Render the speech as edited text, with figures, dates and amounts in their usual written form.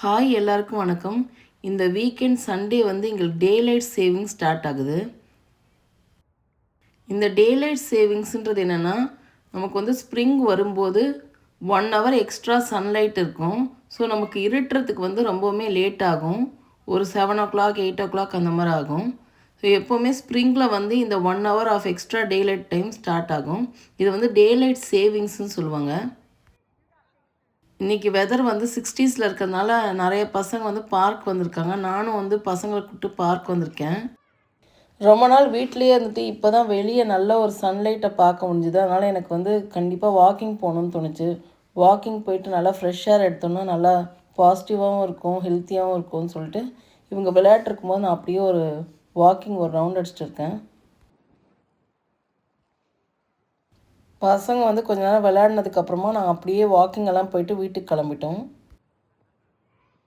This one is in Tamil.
ஹாய் எல்லாருக்கும் வணக்கம். இந்த வீக்கெண்ட் சண்டே வந்து எங்களுக்கு டேலைட் சேவிங்ஸ் ஸ்டார்ட் ஆகுது. இந்த டேலைட் சேவிங்ஸ்ன்றது என்னென்னா, நமக்கு வந்து ஸ்ப்ரிங் வரும்போது 1 ஹவர் எக்ஸ்ட்ரா சன்லைட் இருக்கும். ஸோ நமக்கு இருட்டுறதுக்கு வந்து ரொம்பவுமே லேட் ஆகும். ஒரு 7:00 8:00 அந்த மாதிரி ஆகும். ஸோ எப்போவுமே ஸ்ப்ரிங்கில் வந்து இந்த 1 hour of extra daylight time start ஆகும். இது வந்து டேலைட் சேவிங்ஸ்ன்னு சொல்லுவாங்க. இன்றைக்கி வெதர் வந்து 60ஸில் இருக்கிறதுனால நிறைய பசங்க வந்து பார்க் வந்திருக்காங்க. நானும் வந்து பசங்களை கூப்பிட்டு பார்க் வந்திருக்கேன். ரொம்ப நாள் வீட்டிலேயே இருந்துட்டு இப்போ தான் வெளியே நல்ல ஒரு சன்லைட்டை பார்க்க முடிஞ்சுது. அதனால் எனக்கு வந்து கண்டிப்பாக வாக்கிங் போகணுன்னு தோணுச்சு. வாக்கிங் போயிட்டு நல்லா ஃப்ரெஷ் ஏர் எடுத்தோம்னா நல்லா பாசிட்டிவாகவும் இருக்கும், ஹெல்த்தியாகவும் இருக்கும்னு சொல்லிட்டு இவங்க விளையாட்டுருக்கும்போது நான் அப்படியே ஒரு வாக்கிங் ஒரு ரவுண்ட் அடிச்சுட்டு இருக்கேன். பசங்க வந்து கொஞ்ச நேரம் விளையாடினதுக்கப்புறமா நாங்கள் அப்படியே வாக்கிங் எல்லாம் போயிட்டு வீட்டுக்கு கிளம்பிட்டோம்.